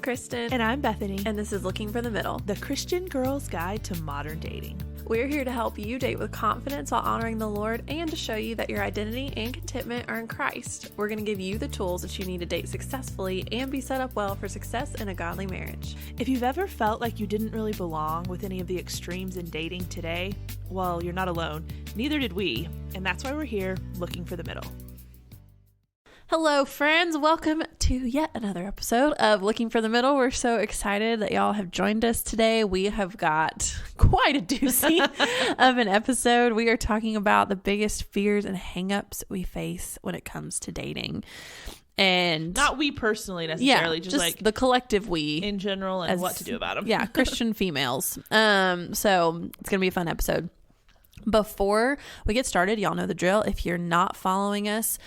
Kristen. And I'm Bethany. And this is Looking for the Middle, the Christian Girl's Guide to Modern Dating. We're here to help you date with confidence while honoring the Lord and to show you that your identity and contentment are in Christ. We're going to give you the tools that you need to date successfully and be set up well for success in a godly marriage. If you've ever felt like you didn't really belong with any of the extremes in dating today, well, you're not alone. Neither did we. And that's why we're here looking for the middle. Hello, friends. Welcome to yet another episode of Looking for the Middle. We're so excited that y'all have joined us today. We have got quite a doozy of an episode. We are talking about the biggest fears and hangups we face when it comes to dating. And not we personally necessarily, just like the collective we in general and what to do about them. Yeah, Christian females. So it's going to be a fun episode. Before we get started, y'all know the drill. If you're not following us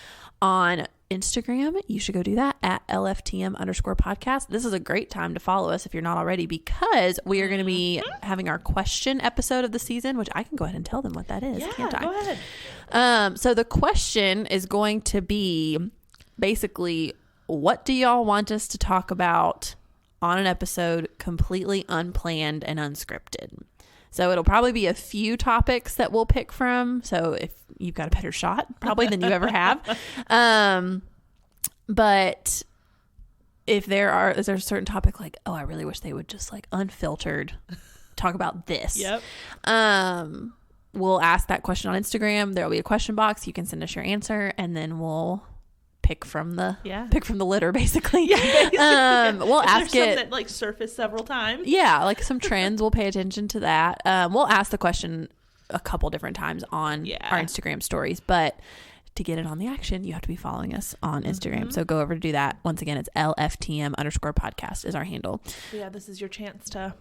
on Instagram, you should go do that at LFTM_podcast. This is a great time to follow us if you're not already, because we are going to be having our question episode of the season, which I can go ahead and tell them what that is. Yeah, can't I? Go ahead. So the question is going to be basically, what do y'all want us to talk about on an episode completely unplanned and unscripted? So it'll probably be a few topics that we'll pick from. So if you've got a better shot, probably than you ever have. But if is there a certain topic like, oh, I really wish they would just like unfiltered talk about this. Yep. We'll ask that question on Instagram. There'll be a question box. You can send us your answer, and then we'll pick from the litter, basically. Yeah, basically. We'll ask some it that like surface several times. Yeah, like some trends. We'll pay attention to that. We'll ask the question a couple different times on our Instagram stories, but to get it on the action, you have to be following us on Instagram. Mm-hmm. So go over to do that. Once again, it's LFTM_podcast is our handle. Yeah, this is your chance to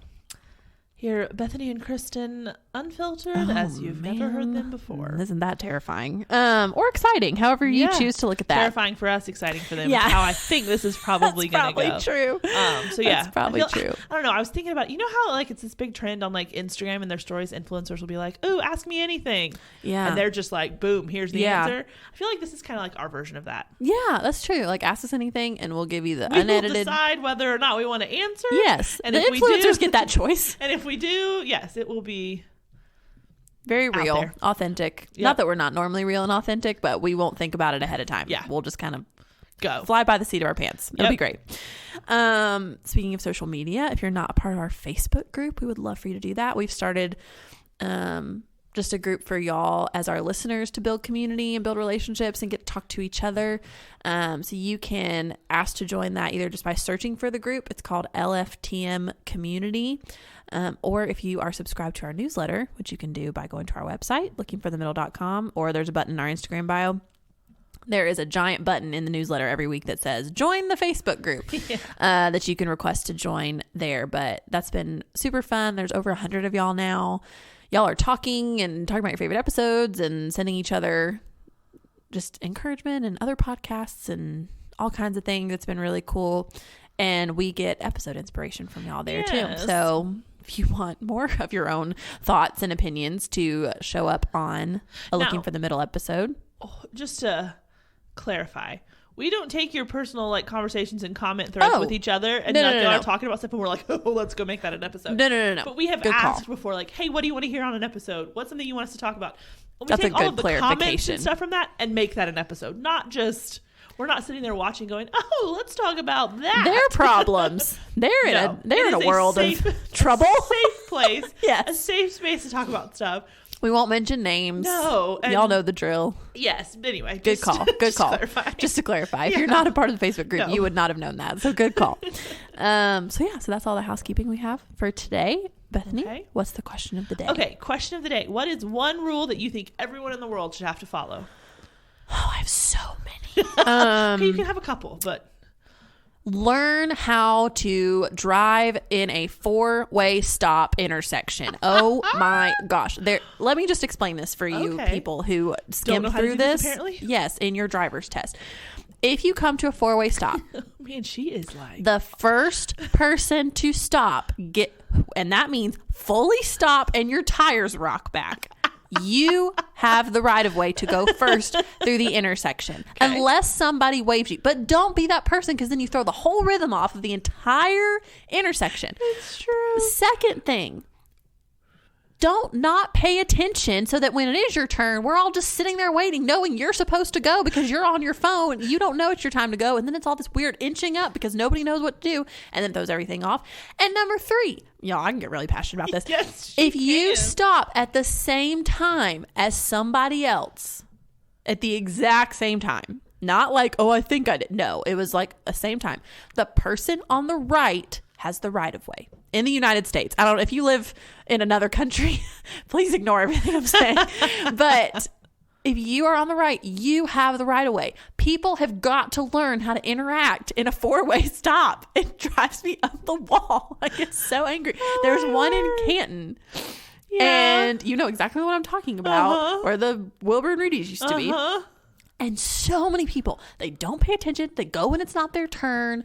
hear Bethany and Kristen unfiltered as you've never heard them before. Isn't that terrifying? Or exciting, however you choose to look at that. Terrifying for us, exciting for them. Yeah. How I think this is probably going to go. That's probably true. So yeah. That's probably true. I don't know. I was thinking about, you know how like it's this big trend on like Instagram and their stories, influencers will be like, ooh, ask me anything. Yeah. And they're just like, boom, here's the answer. I feel like this is kind of like our version of that. Yeah, that's true. Like ask us anything and we'll give you the We unedited. will decide whether or not we want to answer. Yes. And the if influencers get that choice. And if we do, yes, it will be very real, authentic. Yep. Not that we're not normally real and authentic, but we won't think about it ahead of time. Yeah. We'll just kind of go fly by the seat of our pants. It'll be great. Speaking of social media, if you're not a part of our Facebook group, we would love for you to do that. We've started just a group for y'all as our listeners to build community and build relationships and get to talk to each other. So you can ask to join that either just by searching for the group. It's called LFTM Community. Or if you are subscribed to our newsletter, which you can do by going to our website, lookingforthemiddle.com, or there's a button in our Instagram bio. There is a giant button in the newsletter every week that says join the Facebook group that you can request to join there. But that's been super fun. There's over 100 of y'all now. Y'all are talking about your favorite episodes and sending each other just encouragement and other podcasts and all kinds of things. It's been really cool. And we get episode inspiration from y'all there too. So if you want more of your own thoughts and opinions to show up on a Looking for the Middle episode. Just to clarify, we don't take your personal like conversations and comment threads with each other and y'all are talking about stuff and we're like, oh, let's go make that an episode. No. But we have asked before, like, hey, what do you want to hear on an episode? What's something you want us to talk about? And we take all of the comments and stuff from that and make that an episode. Not just, we're not sitting there watching going, oh, let's talk about that. Their problems. They're in a world of trouble. A safe place. Yes. A safe space to talk about stuff. We won't mention names. No. Y'all know the drill. Yes. But anyway. Good call. Just to clarify. If you're not a part of the Facebook group, you would not have known that. So good call. So that's all the housekeeping we have for today. Bethany, what's the question of the day? Okay. Question of the day. What is one rule that you think everyone in the world should have to follow? Oh, I have so many. Okay, you can have a couple, but learn how to drive in a 4-way stop intersection. Oh my gosh. Let me just explain this for you people who skim through this. Apparently? Yes, in your driver's test. If you come to a 4-way stop, man, she is like the first person to stop and that means fully stop and your tires rock back. You have the right of way to go first through the intersection, unless somebody waves you. But don't be that person, because then you throw the whole rhythm off of the entire intersection. It's true. Second thing, don't not pay attention so that when it is your turn, we're all just sitting there waiting, knowing you're supposed to go because you're on your phone. You don't know it's your time to go. And then it's all this weird inching up because nobody knows what to do. And then throws everything off. And number 3, y'all, I can get really passionate about this. Yes, if you stop at the same time as somebody else, at the exact same time, not like, oh, I think I did. No, it was like the same time. The person on the right has the right of way in the United States. I don't know if you live in another country, please ignore everything I'm saying. But if you are on the right, you have the right of way. People have got to learn how to interact in a 4-way stop. It drives me up the wall. I get so angry. There's one in Canton. Yeah. And you know exactly what I'm talking about, where the Wilbur and Rudy's used to be. And so many people, they don't pay attention. They go when it's not their turn.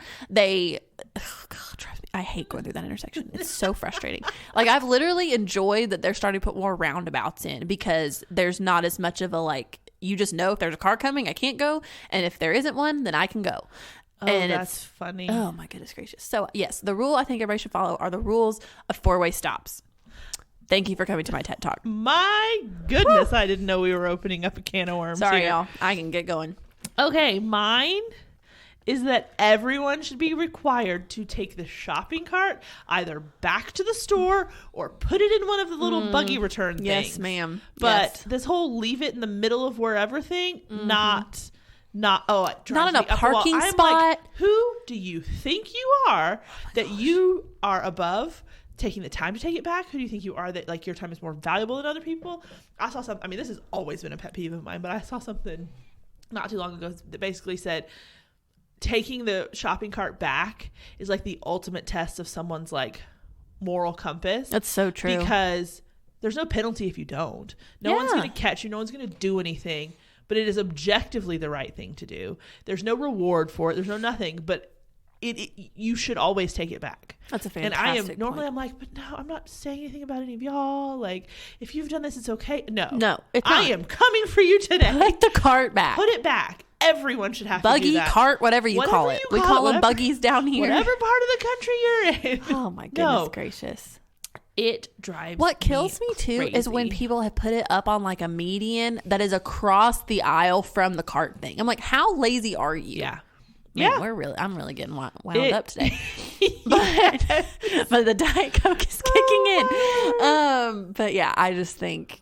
I hate going through that intersection. It's so frustrating. Like, I've literally enjoyed that they're starting to put more roundabouts in, because there's not as much of a, like, you just know if there's a car coming, I can't go. And if there isn't one, then I can go. Oh, and that's funny. Oh my goodness gracious. So yes, the rule I think everybody should follow are the rules of 4-way stops. Thank you for coming to my TED Talk. My goodness, I didn't know we were opening up a can of worms. Sorry, here. y'all. I can get going. Okay, mine is that everyone should be required to take the shopping cart either back to the store or put it in one of the little buggy return things. Yes, ma'am. But this whole leave it in the middle of wherever thing, not in a parking spot. Like, who do you think you are that you are above taking the time to take it back? Who do you think you are that, like, your time is more valuable than other people? I saw something, I mean, this has always been a pet peeve of mine, but I saw something not too long ago that basically said taking the shopping cart back is like the ultimate test of someone's, like, moral compass. That's so true. Because there's no penalty if you don't. No one's going to catch you. No one's going to do anything. But it is objectively the right thing to do. There's no reward for it. There's no nothing. But you should always take it back. That's a fantastic point. Normally I'm like, but no, I'm not saying anything about any of y'all. Like, if you've done this, it's okay. No, it's not. I am coming for you today. Put the cart back. Put it back. Everyone should have buggy, to do that. Cart, whatever you call it. We call them buggies down here. Whatever part of the country you're in. Oh my goodness gracious. It drives What kills me too crazy. is when people have put it up on like a median that is across the aisle from the cart thing. I'm like, how lazy are you? Yeah. Man, I'm really getting wound up today. But the Diet Coke is kicking in. But yeah, I just think,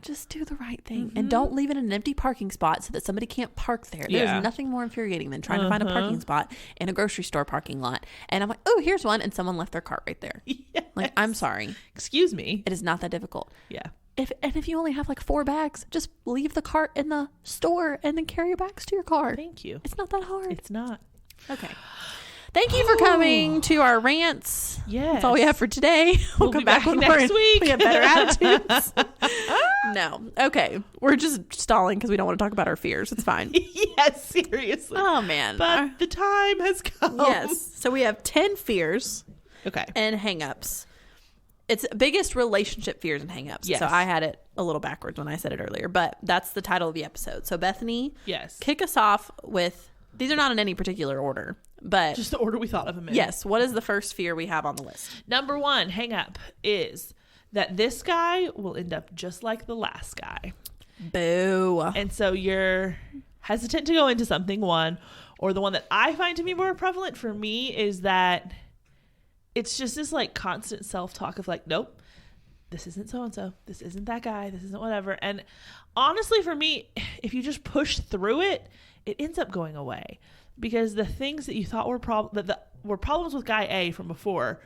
just do the right thing. And don't leave it in an empty parking spot so that somebody can't park there. There's nothing more infuriating than trying to find a parking spot in a grocery store parking lot. And I'm like, oh, here's one. And someone left their cart right there. Yes. Like, I'm sorry. Excuse me. It is not that difficult. Yeah. If you only have like 4 bags, just leave the cart in the store and then carry your bags to your car. Thank you. It's not that hard. It's not. Okay. Thank you for coming to our rants. Yes. That's all we have for today. We'll come back next week. We have better attitudes. No. Okay. We're just stalling because we don't want to talk about our fears. It's fine. Yes, seriously. Oh, man. But the time has come. Yes. So we have 10 fears. Okay. And hang-ups. It's biggest relationship fears and hang-ups. Yes. So I had it a little backwards when I said it earlier, but that's the title of the episode. So Bethany, kick us off with, these are not in any particular order, but just the order we thought of them in. Yes. What is the first fear we have on the list? Number 1 hang-up is that this guy will end up just like the last guy. Boo. And so you're hesitant to go into something, one, or the one that I find to be more prevalent for me is that it's just this like constant self-talk of like, nope, this isn't so-and-so. This isn't that guy. This isn't whatever. And honestly, for me, if you just push through it, it ends up going away because the things that you thought were problems with guy A from before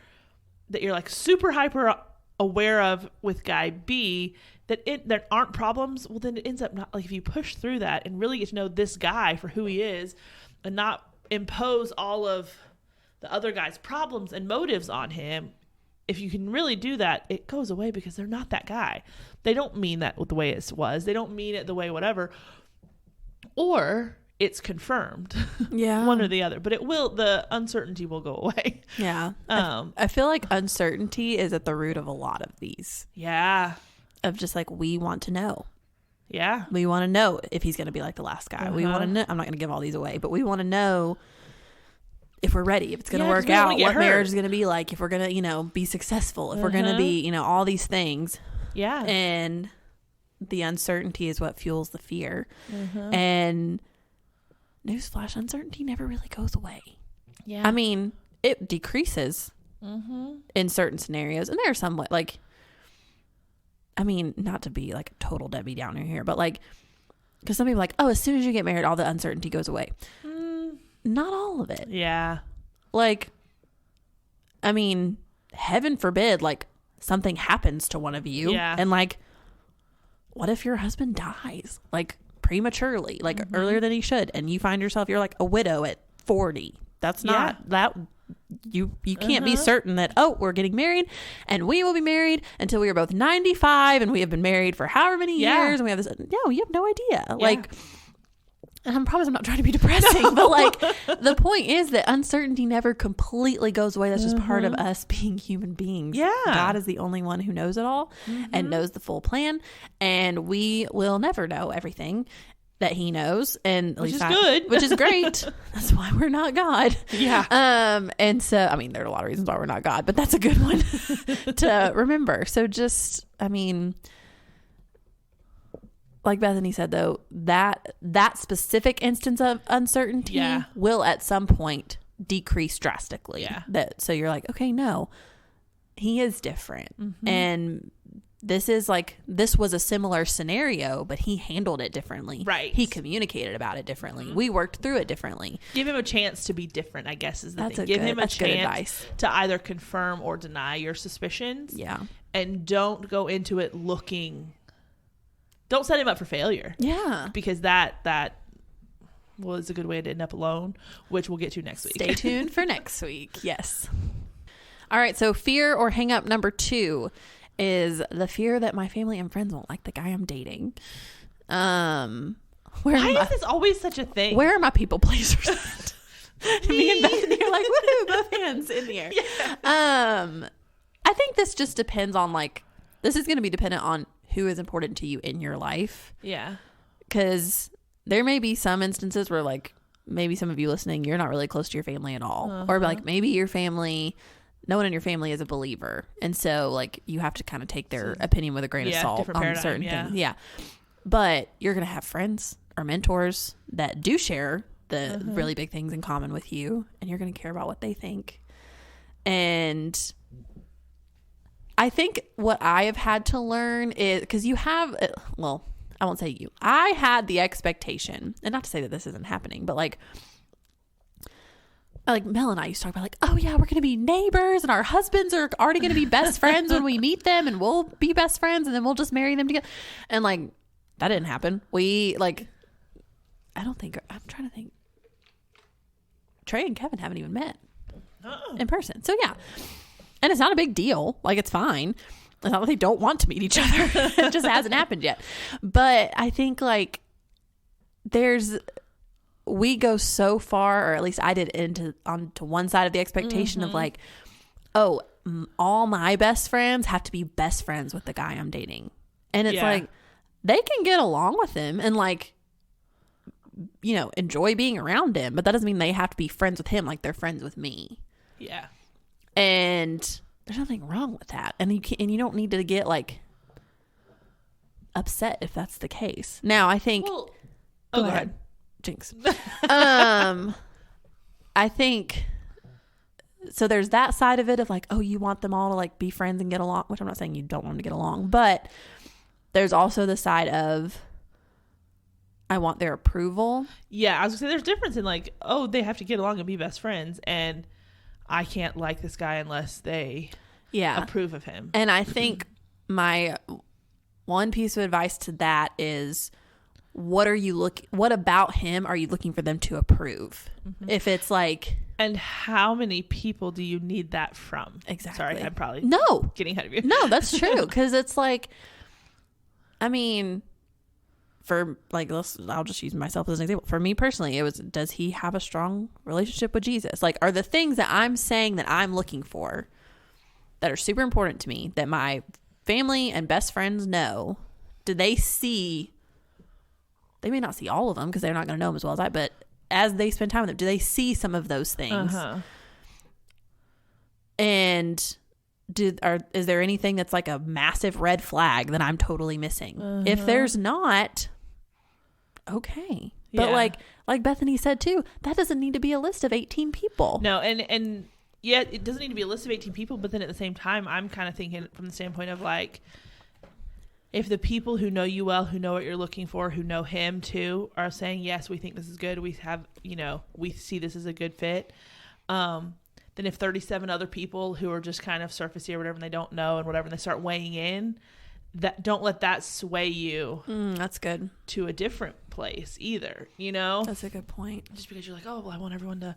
that you're like super hyper aware of with guy B that aren't problems. Well, then it ends up not like if you push through that and really get to know this guy for who he is and not impose all of the other guy's problems and motives on him, if you can really do that, it goes away because they're not that guy. They don't mean that the way it was. They don't mean it the way whatever. Or it's confirmed. Yeah. One or the other. But the uncertainty will go away. Yeah. I feel like uncertainty is at the root of a lot of these. Yeah. of just like, we want to know. Yeah. We want to know if he's going to be like the last guy. We want to know. I'm not going to give all these away, but we want to know if we're ready, if it's going to work out, what marriage is going to be like, if we're going to, you know, be successful, if we're going to be, you know, all these things. Yeah. And the uncertainty is what fuels the fear. And newsflash, uncertainty never really goes away. Yeah. I mean, it decreases in certain scenarios. And there are some, like, I mean, not to be like a total Debbie Downer here, but like, because some people are like, oh, as soon as you get married, all the uncertainty goes away. Not all of it. Yeah. Like, I mean, heaven forbid, like, something happens to one of you. Yeah. And like, what if your husband dies, like, prematurely, like earlier than he should, and you find yourself, you're like a widow at 40. That's not that. You can't be certain that, oh, we're getting married and we will be married until we are both 95 and we have been married for however many years and we have this. No, you have no idea. Like, and I promise I'm not trying to be depressing, but like, the point is that uncertainty never completely goes away. That's just part of us being human beings. Yeah. God is the only one who knows it all and knows the full plan. And we will never know everything that he knows, and which is good, which is great. That's why we're not God. Yeah. And so, I mean, there are a lot of reasons why we're not God, but that's a good one to remember. So just, I mean, like Bethany said, though, that specific instance of uncertainty will at some point decrease drastically. Yeah. So you're like, okay, no, he is different. And this was a similar scenario, but he handled it differently. Right. He communicated about it differently. We worked through it differently. Give him a chance to be different, I guess, is the thing. Give him a chance to either confirm or deny your suspicions. Yeah. And don't go into it don't set him up for failure. Yeah. Because that was a good way to end up alone, which we'll get to next week. Stay tuned for next week. Yes. All right. So fear or hang up number 2 is the fear that my family and friends won't like the guy I'm dating. Why is this always such a thing? Where are my people pleasers at? Me and Bethany are like, woohoo, both hands in the air. Yeah. I think this just depends on, like, this is going to be dependent on who is important to you in your life. Yeah. Because there may be some instances where, like, maybe some of you listening, you're not really close to your family at all. Or, like, maybe your family, no one in your family is a believer. And so, like, you have to kind of take their opinion with a grain of salt on certain things. Yeah. But you're going to have friends or mentors that do share the really big things in common with you. And you're going to care about what they think. And I think what I have had to learn is, because you have, well, I won't say you. I had the expectation, and not to say that this isn't happening, but like Mel and I used to talk about, like, oh yeah, we're going to be neighbors and our husbands are already going to be best friends when we meet them, and we'll be best friends and then we'll just marry them together. And like, that didn't happen. I'm trying to think. Trey and Kevin haven't even met in person. So yeah. And it's not a big deal. Like, it's fine. It's not that they don't want to meet each other. It just hasn't happened yet. But I think, like, we go so far, or at least I did, onto one side of the expectation of, like, oh, all my best friends have to be best friends with the guy I'm dating. And it's like, they can get along with him and, like, you know, enjoy being around him, but that doesn't mean they have to be friends with him like they're friends with me. Yeah. And there's nothing wrong with that. And you don't need to get, like, upset if that's the case. Now, I think... Well, go ahead. Jinx. I think... So there's that side of it of, like, oh, you want them all to, like, be friends and get along, which I'm not saying you don't want them to get along, but there's also the side of, I want their approval. Yeah, I was gonna say there's a difference in, like, oh, they have to get along and be best friends, and I can't like this guy unless they approve of him. And I think my one piece of advice to that is, what about him are you looking for them to approve? If it's like... And how many people do you need that from? Exactly. Sorry, I'm probably getting ahead of you. No, that's true. Because it's like, I mean, for, like, I'll just use myself as an example. For me personally, it was, does he have a strong relationship with Jesus? Like, are the things that I'm saying that I'm looking for that are super important to me, that my family and best friends know, do they see, they may not see all of them because they're not going to know them as well as I, but as they spend time with them, do they see some of those things? And is there anything that's like a massive red flag that I'm totally missing? If there's not, okay. But like Bethany said too, that doesn't need to be a list of 18 people. No, and yeah, it doesn't need to be a list of 18 people, but then at the same time, I'm kind of thinking from the standpoint of like, if the people who know you well, who know what you're looking for, who know him too, are saying, yes, we think this is good, we have, we see this as a good fit, then if 37 other people who are just kind of surfacey or whatever, and they don't know and whatever, and they start weighing in, that don't let that sway you. That's good. To a different place either, That's a good point. Just because you're like, oh, well, I want everyone to,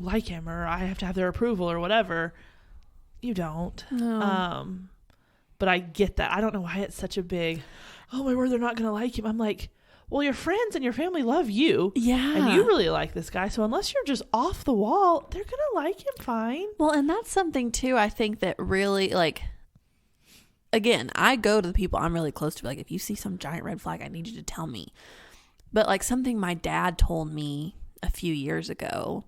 like him, or I have to have their approval or whatever. You don't. No. But I get that. I don't know why it's such a big, oh my word, they're not going to like him. I'm like, well, your friends and your family love you. Yeah. And you really like this guy. So unless you're just off the wall, they're going to like him fine. Well, and that's something too, I think that really like, again, I go to the people I'm really close to. Like, if you see some giant red flag, I need you to tell me. But like something my dad told me a few years ago,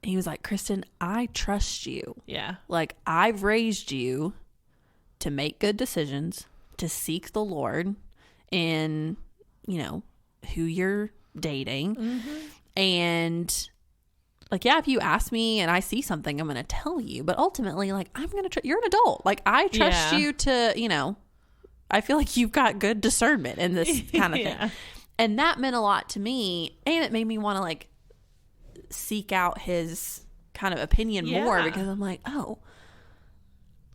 he was like, Kristen, I trust you. Yeah. Like, I've raised you to make good decisions, to seek the Lord in, who you're dating. And like, yeah, if you ask me and I see something, I'm going to tell you. But ultimately, like, I'm going to you're an adult. Like, I trust you to, I feel like you've got good discernment in this kind of thing. And that meant a lot to me. And it made me want to, like, seek out his kind of opinion more, because I'm like, oh,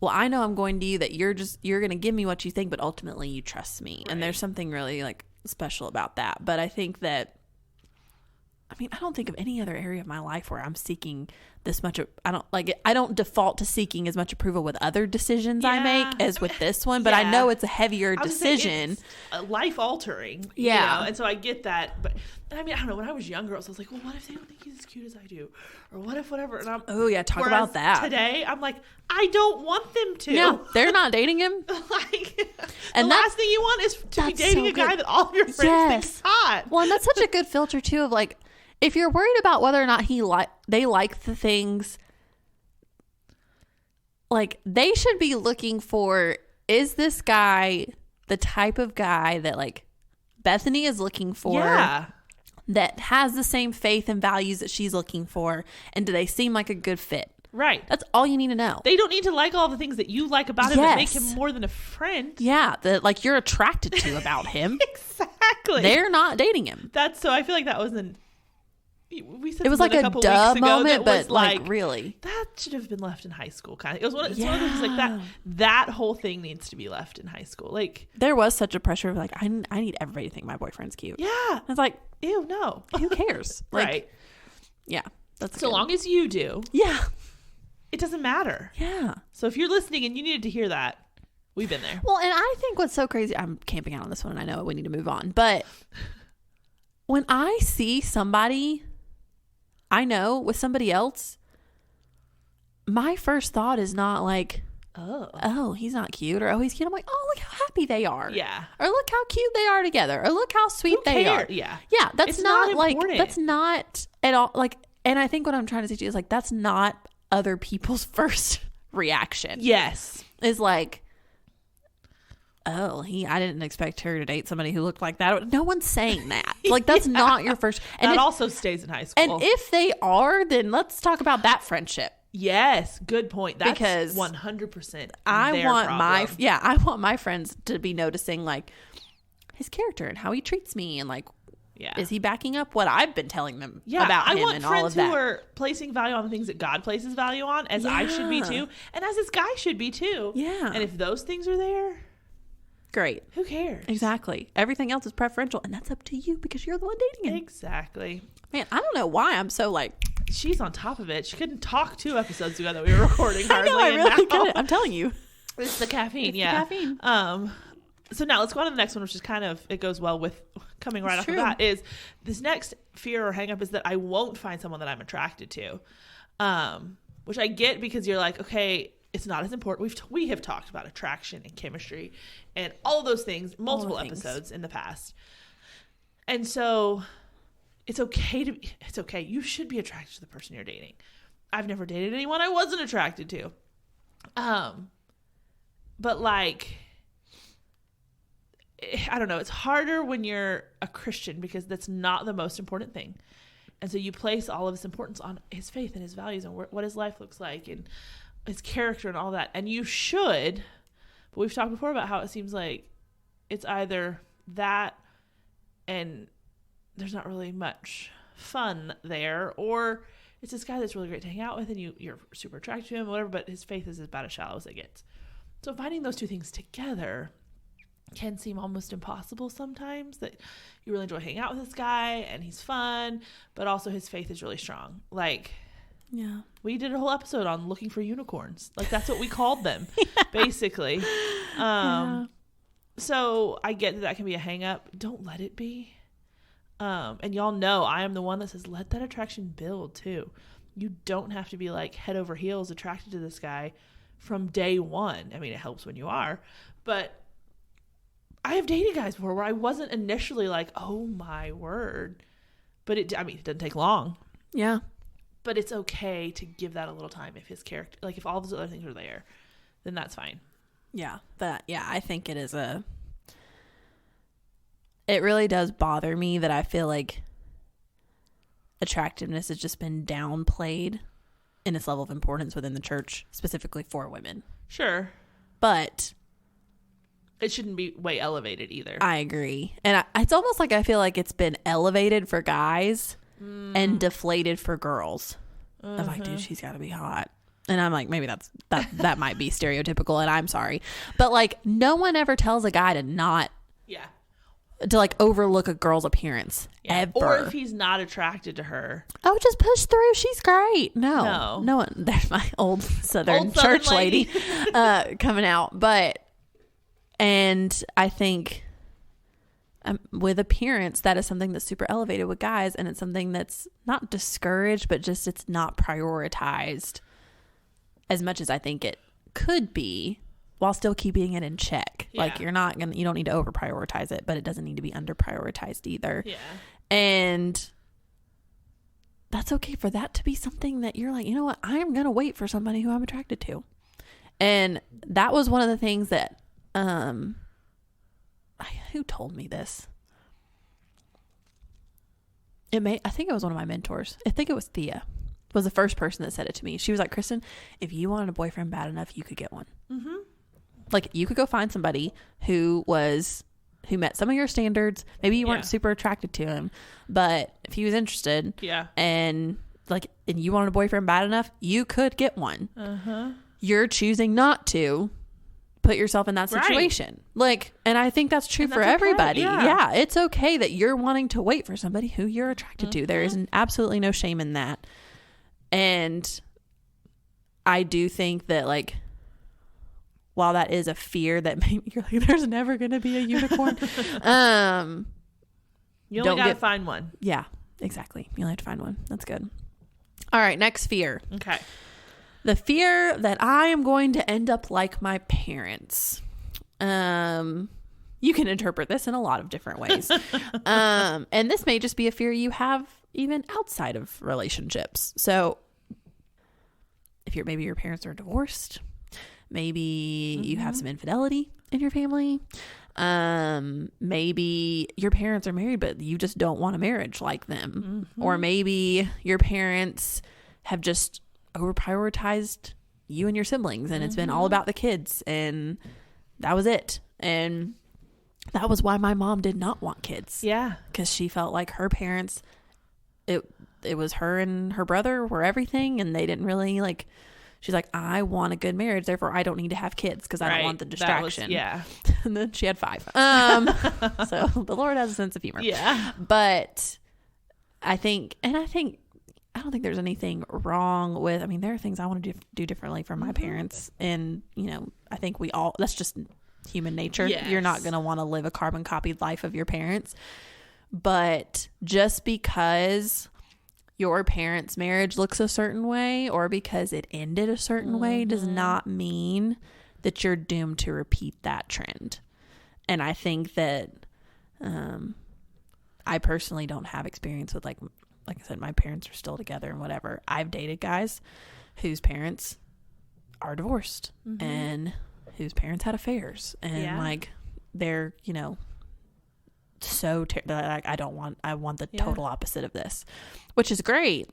well, I know I'm going to you that you're going to give me what you think, but ultimately you trust me. Right. And there's something really like special about that. But I think that, I don't think of any other area of my life where I'm seeking this much. I don't default to seeking as much approval with other decisions I make as with this one, but I know it's a hevier decision. It's life altering. And so I get that. But I don't know. When I was younger, I was like, well, what if they don't think he's as cute as I do? Or what if whatever? And talk about that. Today, I'm like, I don't want them to. No, they're not dating him. And the last thing you want is to be dating a guy that all of your friends think is hot. Well, and that's such a good filter too of like, if you're worried about whether or not they like the things, like, they should be looking for, is this guy the type of guy that like Bethany is looking for? Yeah. That has the same faith and values that she's looking for, and do they seem like a good fit? Right. That's all you need to know. They don't need to like all the things that you like about him that make him more than a friend. Yeah, that like you're attracted to about him. Exactly. They're not dating him. So I feel like that was we said it was like a duh moment, but like really, that should have been left in high school. Kind of, it was one of those things like that. That whole thing needs to be left in high school. Like, there was such a pressure of like, I need everybody to think my boyfriend's cute. Yeah, I was like, ew, no, who cares? Like, right? Yeah, that's so long as you do. Yeah, it doesn't matter. Yeah. So if you're listening and you needed to hear that, we've been there. Well, and I think what's so crazy, I'm camping out on this one, and I know we need to move on, but when I see somebody I know with somebody else, my first thought is not like, oh, he's not cute, or oh, he's cute. I'm like, oh, look how happy they are. Yeah. Or look how cute they are together, or look how sweet they are. Yeah. Yeah. That's not like, that's not at all like, and I think what I'm trying to teach you is like, that's not other people's first reaction. Yes. Is like, oh, I didn't expect her to date somebody who looked like that. No one's saying that. Like, that's not your first. And that also stays in high school. And if they are, then let's talk about that friendship. Yes, good point. That's because 100%. I want my friends to be noticing like his character and how he treats me, and like, is he backing up what I've been telling them about him and all of that? I want friends who are placing value on the things that God places value on, as I should be too, and as this guy should be too. Yeah. And if those things are there, great. Who cares? Exactly. Everything else is preferential, and that's up to you because you're the one dating him. Exactly. Man, I don't know why I'm so like. She's on top of it. She couldn't talk 2 episodes ago that we were recording hardly. I know, I really couldn't. I'm telling you. It's the caffeine, the caffeine. So now let's go on to the next one, which is kind of, it goes well with coming right off the bat, is this next fear or hang up is that I won't find someone that I'm attracted to. Which I get, because you're like, okay, it's not as important. We have talked about attraction and chemistry and all of those things, multiple episodes in the past. And so it's okay. You should be attracted to the person you're dating. I've never dated anyone I wasn't attracted to. But like, I don't know. It's harder when you're a Christian because that's not the most important thing. And so you place all of this importance on his faith and his values and what his life looks like and his character and all that. And you should, but we've talked before about how it seems like it's either that and there's not really much fun there, or it's this guy that's really great to hang out with and you're super attracted to him or whatever, but his faith is about as shallow as it gets. So finding those two things together can seem almost impossible sometimes, that you really enjoy hanging out with this guy and he's fun, but also his faith is really strong. Like, yeah, we did a whole episode on looking for unicorns. Like, that's what we called them, basically. So I get that can be a hang up. Don't let it be. And y'all know I am the one that says, let that attraction build too. You don't have to be like head over heels attracted to this guy from day one. I mean, it helps when you are, but I have dated guys before where I wasn't initially like, oh my word, but it doesn't take long. Yeah. But it's okay to give that a little time. If his character, like if all those other things are there, then that's fine. Yeah. I think it is it really does bother me that I feel like attractiveness has just been downplayed in its level of importance within the church, specifically for women. Sure. But it shouldn't be way elevated either. I agree. And it's almost like I feel like it's been elevated for guys and deflated for girls. I'm like, dude, she's got to be hot. And I'm like, maybe that might be stereotypical, and I'm sorry. But like, no one ever tells a guy to not to like overlook a girl's appearance ever. Or if he's not attracted to her, oh, just push through. She's great. No one. There's my old Southern church lady coming out. And I think with appearance, that is something that's super elevated with guys, and it's something that's not discouraged, but just it's not prioritized as much as I think it could be, while still keeping it in check. Yeah. Like, you don't need to over prioritize it, but it doesn't need to be under prioritized either. Yeah. And that's okay for that to be something that you're like, you know what, I'm going to wait for somebody who I'm attracted to. And that was one of the things that, who told me this? I think it was one of my mentors. I think it was Thea. Was the first person that said it to me. She was like, Kristen, if you wanted a boyfriend bad enough, you could get one. Mm-hmm. Like, you could go find somebody who met some of your standards. Maybe you weren't super attracted to him, but if he was interested, and you wanted a boyfriend bad enough, you could get one. Uh-huh. You're choosing not to put yourself in that situation. Right. Like, and I think that's true for everybody. Okay. Yeah, it's okay that you're wanting to wait for somebody who you're attracted to. There is absolutely no shame in that. And I do think that, like, while that is a fear that maybe you're like, there's never going to be a unicorn. You only got to find one. Yeah, exactly. You only have to find one. That's good. All right, next fear. Okay. The fear that I am going to end up like my parents. You can interpret this in a lot of different ways. And this may just be a fear you have even outside of relationships. So if maybe your parents are divorced, maybe you have some infidelity in your family. Maybe your parents are married, but you just don't want a marriage like them. Mm-hmm. Or maybe your parents have just over prioritized you and your siblings, and it's been all about the kids, and that was it. And that was why my mom did not want kids. Yeah. Because she felt like her parents, it was her and her brother were everything, and they didn't really like, she's like, I want a good marriage, therefore I don't need to have kids because I don't want the distraction. And then she had 5. So the Lord has a sense of humor. Yeah. But I don't think there's anything wrong with, there are things I want to do differently from my parents. And, I think that's just human nature. Yes. You're not going to want to live a carbon copied life of your parents. But just because your parents' marriage looks a certain way or because it ended a certain way does not mean that you're doomed to repeat that trend. And I think that I personally don't have experience with, like I said, my parents are still together and whatever. I've dated guys whose parents are divorced and whose parents had affairs. And like they're, you know, so like I want the total opposite of this, which is great.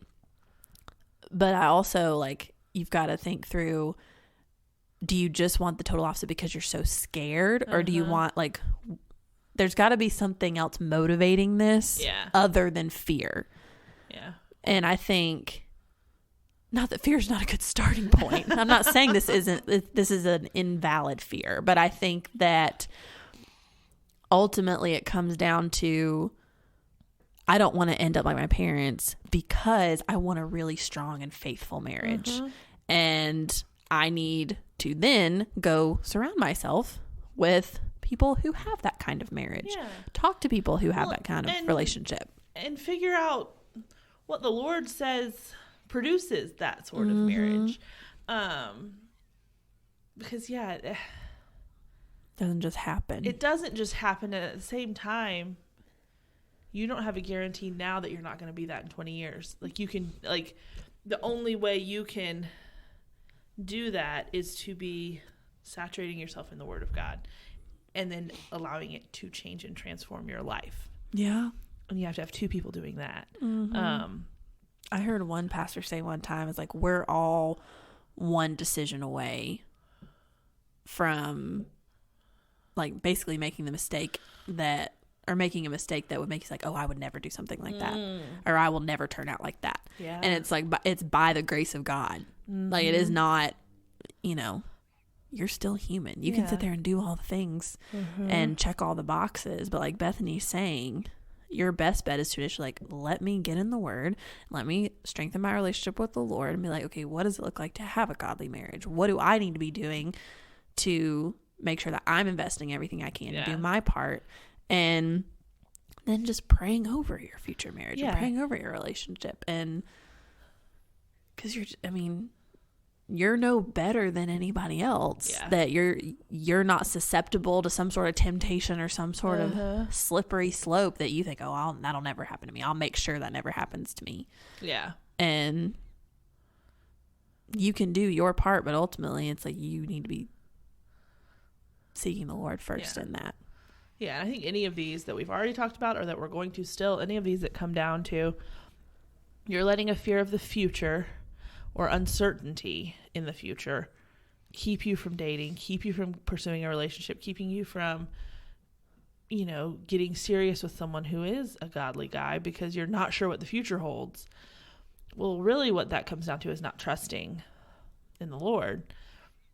But I also, like, you've got to think through, do you just want the total opposite because you're so scared, or do you want, like, there's got to be something else motivating this other than fear. And I think, not that fear is not a good starting point. I'm not saying this is an invalid fear, but I think that ultimately it comes down to, I don't want to end up like my parents because I want a really strong and faithful marriage. And I need to then go surround myself with people who have that kind of marriage. Talk to people who have that kind of relationship. And figure out what the Lord says produces that sort of marriage. Because it doesn't just happen. It doesn't just happen. And at the same time, you don't have a guarantee now that you're not going to be that in 20 years. Like, you can, like, the only way you can do that is to be saturating yourself in the Word of God and then allowing it to change and transform your life. Yeah. And you have to have two people doing that. I heard one pastor say one time, it's like, we're all one decision away from, like, basically making a mistake that would make you like, oh, I would never do something like that, or I will never turn out like that. And it's like, it's by the grace of God. Like, it is not, you know, you're still human. You can sit there and do all the things and check all the boxes, but like Bethany's saying, your best bet is to just, like, let me get in the Word, let me strengthen my relationship with the Lord, and be like, okay, what does it look like to have a godly marriage? What do I need to be doing to make sure that I'm investing everything I can to do my part? And then just praying over your future marriage and praying over your relationship. And because you're no better than anybody else, that you're not susceptible to some sort of temptation or some sort of slippery slope that you think, oh, that'll never happen to me. I'll make sure that never happens to me. And you can do your part, but ultimately it's like, you need to be seeking the Lord first in that. I think any of these that we've already talked about, or that we're going to still, any of these that come down to, you're letting a fear of the future or uncertainty in the future keep you from dating, keep you from pursuing a relationship, keeping you from, you know, getting serious with someone who is a godly guy because you're not sure what the future holds. Well, really what that comes down to is not trusting in the Lord.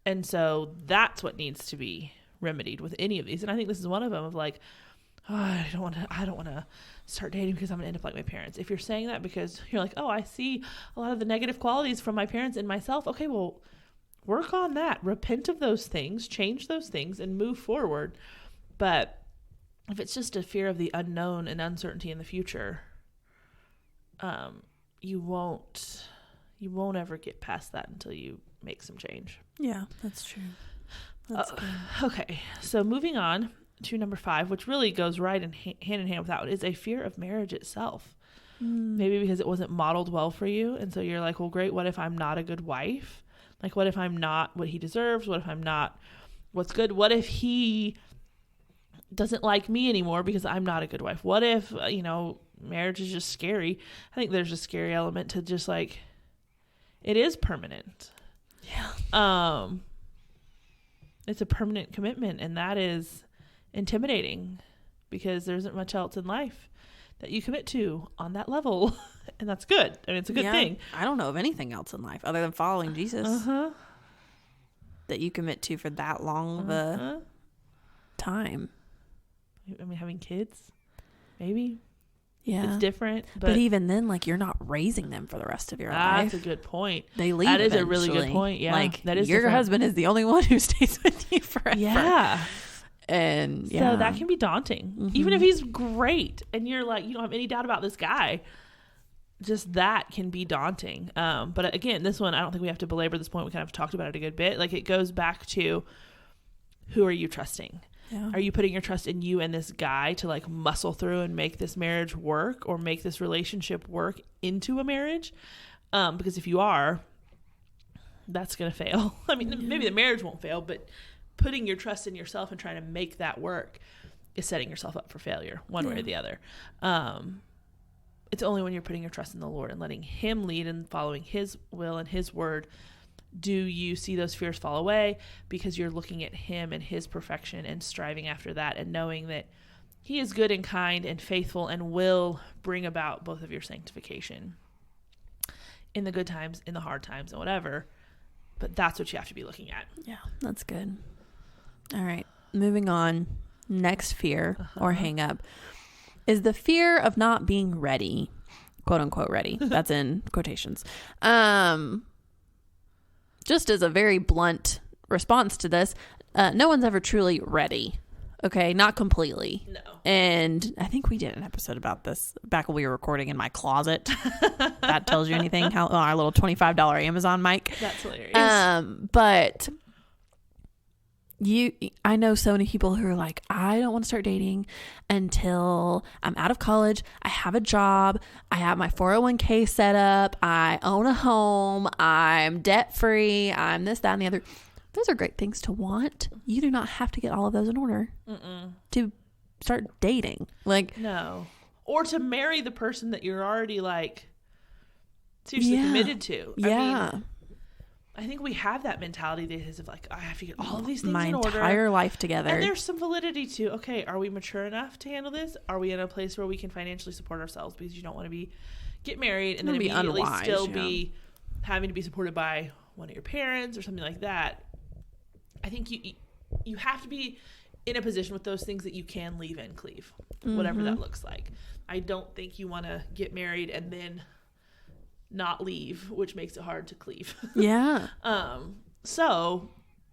And so that's what needs to be remedied with any of these. And I think this is one of them, of like, oh, I don't want to start dating because I'm going to end up like my parents. If you're saying that because you're like, oh, I see a lot of the negative qualities from my parents in myself. Okay, well, work on that. Repent of those things, change those things, and move forward. But if it's just a fear of the unknown and uncertainty in the future, you won't ever get past that until you make some change. Yeah, that's true. That's good. Okay, so moving on to number 5, which really goes right hand in hand with that one, is a fear of marriage itself. Maybe because it wasn't modeled well for you, and so you're like, well, great, what if I'm not a good wife? Like, what if I'm not what he deserves? What if I'm not what's good? What if he doesn't like me anymore because I'm not a good wife? What if, marriage is just scary? I think there's a scary element to just, like, it is permanent. Yeah. It's a permanent commitment, and that is intimidating because there isn't much else in life that you commit to on that level. And that's good. I mean, it's a good thing. I don't know of anything else in life other than following Jesus that you commit to for that long of a time. I mean, having kids, maybe. Yeah. It's different. But even then, like, you're not raising them for the rest of your life. That's a good point. They leave. That is eventually. A really good point. Yeah. Like, that is your husband is the only one who stays with you forever. Yeah. And so that can be daunting. Even if he's great and you're like, you don't have any doubt about this guy, just that can be daunting. But again, this one, I don't think we have to belabor this point. We kind of talked about it a good bit. Like, it goes back to, who are you trusting? Yeah. Are you putting your trust in you and this guy to like muscle through and make this marriage work, or make this relationship work into a marriage? Because if you are, that's going to fail. I mean, maybe the marriage won't fail, but putting your trust in yourself and trying to make that work is setting yourself up for failure one way or the other. It's only when you're putting your trust in the Lord and letting him lead and following his will and his word do you see those fears fall away, because you're looking at him and his perfection and striving after that, and knowing that he is good and kind and faithful and will bring about both of your sanctification in the good times, in the hard times, and whatever. But that's what you have to be looking at. Yeah, that's good. All right, moving on. Next fear or hang up is the fear of not being ready, quote unquote ready. That's in quotations. Just as a very blunt response to this, no one's ever truly ready. Okay, not completely. No. And I think we did an episode about this back when we were recording in my closet. That tells you anything? How our little $25 Amazon mic. That's hilarious. But I know so many people who are like, I don't want to start dating until I'm out of college. I have a job. I have my 401k set up. I own a home. I'm debt free. I'm this, that, and the other. Those are great things to want. You do not have to get all of those in order to start dating. Like, no. Or to marry the person that you're already like seriously committed to. Yeah. I mean, I think we have that mentality that is of like, I have to get all of these things my in order. My entire life together. And there's some validity to, okay, are we mature enough to handle this? Are we in a place where we can financially support ourselves? Because you don't want to get married and then immediately unwise, still be having to be supported by one of your parents or something like that. I think you have to be in a position with those things that you can leave and cleave, whatever that looks like. I don't think you want to get married and then not leave, which makes it hard to cleave. Yeah. So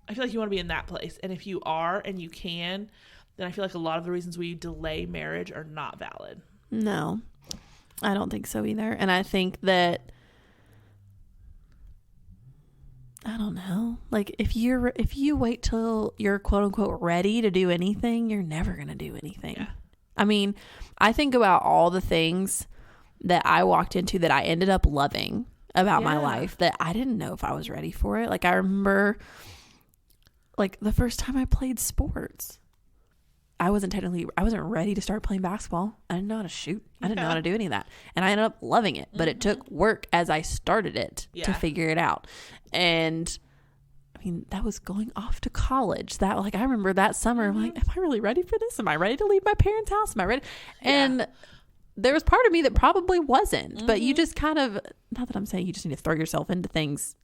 I feel like you want to be in that place. And if you are and you can, then I feel like a lot of the reasons we delay marriage are not valid. No, I don't think so either. And I think that, I don't know, like if you wait till you're quote unquote ready to do anything, you're never going to do anything. Yeah. I mean, I think about all the things that I walked into that I ended up loving about my life that I didn't know if I was ready for it. Like, I remember like the first time I played sports, I wasn't ready to start playing basketball. I didn't know how to shoot. I didn't know how to do any of that. And I ended up loving it, but it took work as I started it to figure it out. And I mean, that was going off to college. That, like, I remember that summer, I'm like, am I really ready for this? Am I ready to leave my parents' house? Am I ready? And there was part of me that probably wasn't, but you just kind of, not that I'm saying you just need to throw yourself into things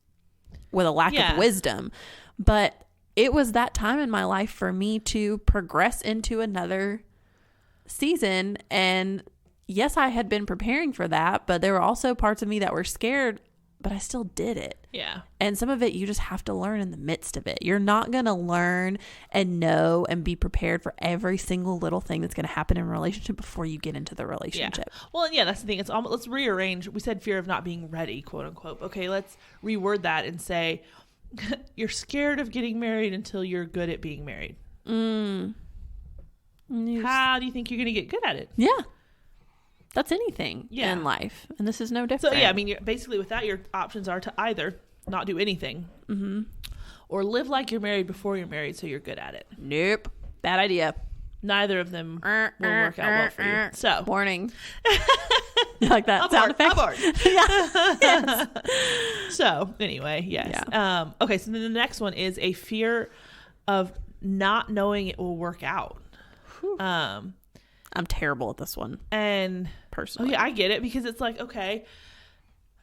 with a lack of wisdom, but it was that time in my life for me to progress into another season. And yes, I had been preparing for that, but there were also parts of me that were scared, but I still did it. Yeah. And some of it you just have to learn in the midst of it. You're not going to learn and know and be prepared for every single little thing that's going to happen in a relationship before you get into the relationship. Yeah. Well, and that's the thing. It's almost, let's rearrange. We said fear of not being ready, quote unquote. Okay, let's reword that and say you're scared of getting married until you're good at being married. How do you think you're going to get good at it? Yeah. That's anything in life. And this is no different. So, I mean, basically with that, your options are to either not do anything or live like you're married before you're married so you're good at it. Nope. Bad idea. Neither of them will work out well for you. So, warning. You like that sound effect? Abort. Yeah. Yes. So, anyway, yes. Yeah. Okay, so then the next one is a fear of not knowing it will work out. I'm terrible at this one. And personally. I get it, because it's like, okay,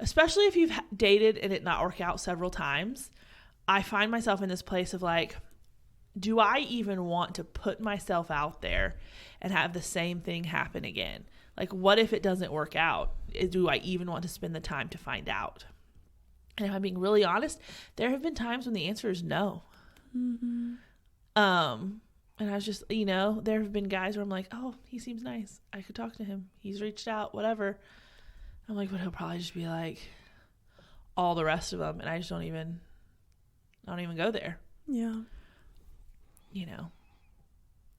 especially if you've dated and it not work out several times, I find myself in this place of like, do I even want to put myself out there and have the same thing happen again? Like, what if it doesn't work out? Do I even want to spend the time to find out? And if I'm being really honest, there have been times when the answer is no. And I was just, there have been guys where I'm like, oh, he seems nice. I could talk to him. He's reached out, whatever. I'm like, but he'll probably just be like all the rest of them, and I don't even go there. Yeah. You know,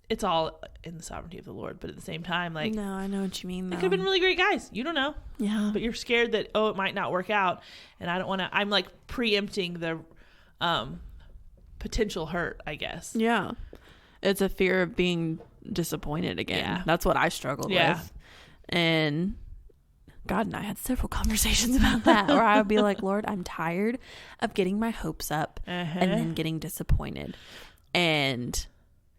it's all in the sovereignty of the Lord, but at the same time, like, no, I know what you mean, though. They could have been really great guys. You don't know. Yeah. But you're scared that, it might not work out, and I don't want to, I'm like preempting the potential hurt, I guess. Yeah. It's a fear of being disappointed again. Yeah. That's what I struggled with. And God and I had several conversations about that, where I would be like, Lord, I'm tired of getting my hopes up and then getting disappointed. And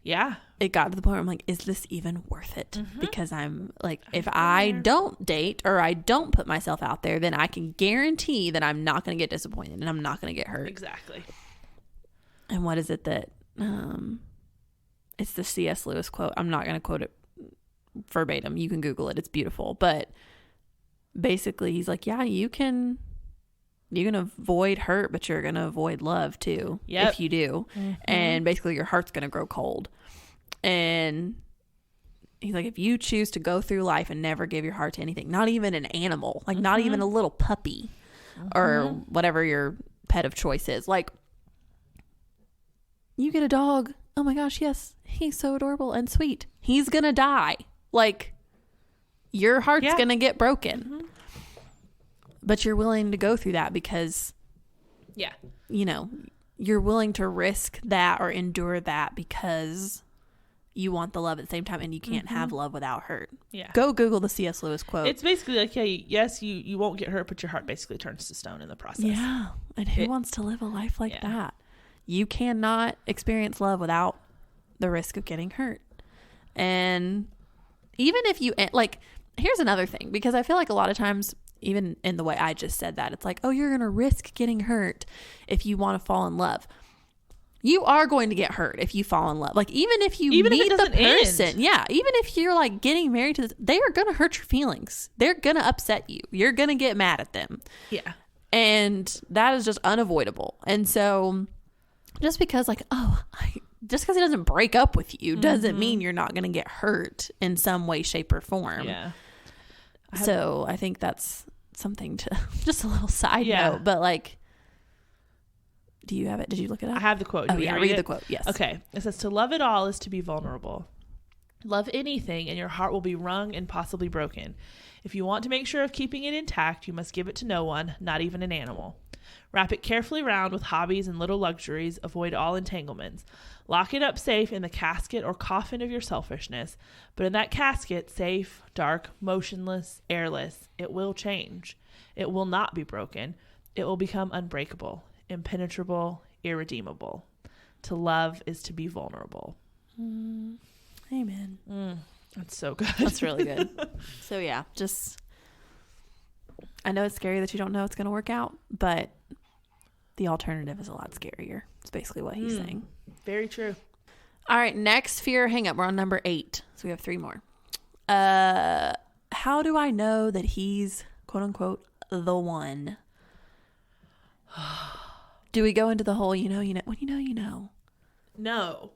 it got to the point where I'm like, is this even worth it? Because I'm like, if I don't date or I don't put myself out there, then I can guarantee that I'm not going to get disappointed and I'm not going to get hurt. Exactly. And what is it that, it's the C.S. Lewis quote. I'm not going to quote it verbatim. You can Google it. It's beautiful. But basically he's like, yeah, you can avoid hurt, but you're going to avoid love too. If you do. And basically your heart's going to grow cold. And he's like, if you choose to go through life and never give your heart to anything, not even an animal, like not even a little puppy or whatever your pet of choice is, like, you get a dog, oh my gosh, yes, he's so adorable and sweet, he's gonna die, like, your heart's gonna get broken, but you're willing to go through that because you know, you're willing to risk that or endure that because you want the love at the same time, and you can't have love without hurt. Go Google the C.S. Lewis quote. It's basically like, yes, you won't get hurt, but your heart basically turns to stone in the process. And who wants to live a life like that? You cannot experience love without the risk of getting hurt. And even if you, like, here's another thing, because I feel like a lot of times, even in the way I just said that, it's like, oh, you're going to risk getting hurt if you want to fall in love. You are going to get hurt if you fall in love. Like, even if you meet the person, even if you're like getting married to this, they are going to hurt your feelings. They're going to upset you. You're going to get mad at them. And that is just unavoidable. And so just because, like, just because he doesn't break up with you doesn't mean you're not going to get hurt in some way, shape, or form. So I think that's something to, just a little side note, but like, do you have it? Did you look it up? I have the quote. Read the quote. Yes. Okay. It says, to love it all is to be vulnerable. Love anything and your heart will be wrung and possibly broken. If you want to make sure of keeping it intact, you must give it to no one, not even an animal. Wrap it carefully round with hobbies and little luxuries. Avoid all entanglements. Lock it up safe in the casket or coffin of your selfishness. But in that casket, safe, dark, motionless, airless, it will change. It will not be broken. It will become unbreakable, impenetrable, irredeemable. To love is to be vulnerable. Amen. That's so good. That's really good. So yeah, I know it's scary that you don't know it's going to work out, but the alternative is a lot scarier. It's basically what he's saying. Very true. All right, next fear hang up. We're on number 8. So we have 3 more. How do I know that he's, quote unquote, the one? Do we go into the whole, when you know? No.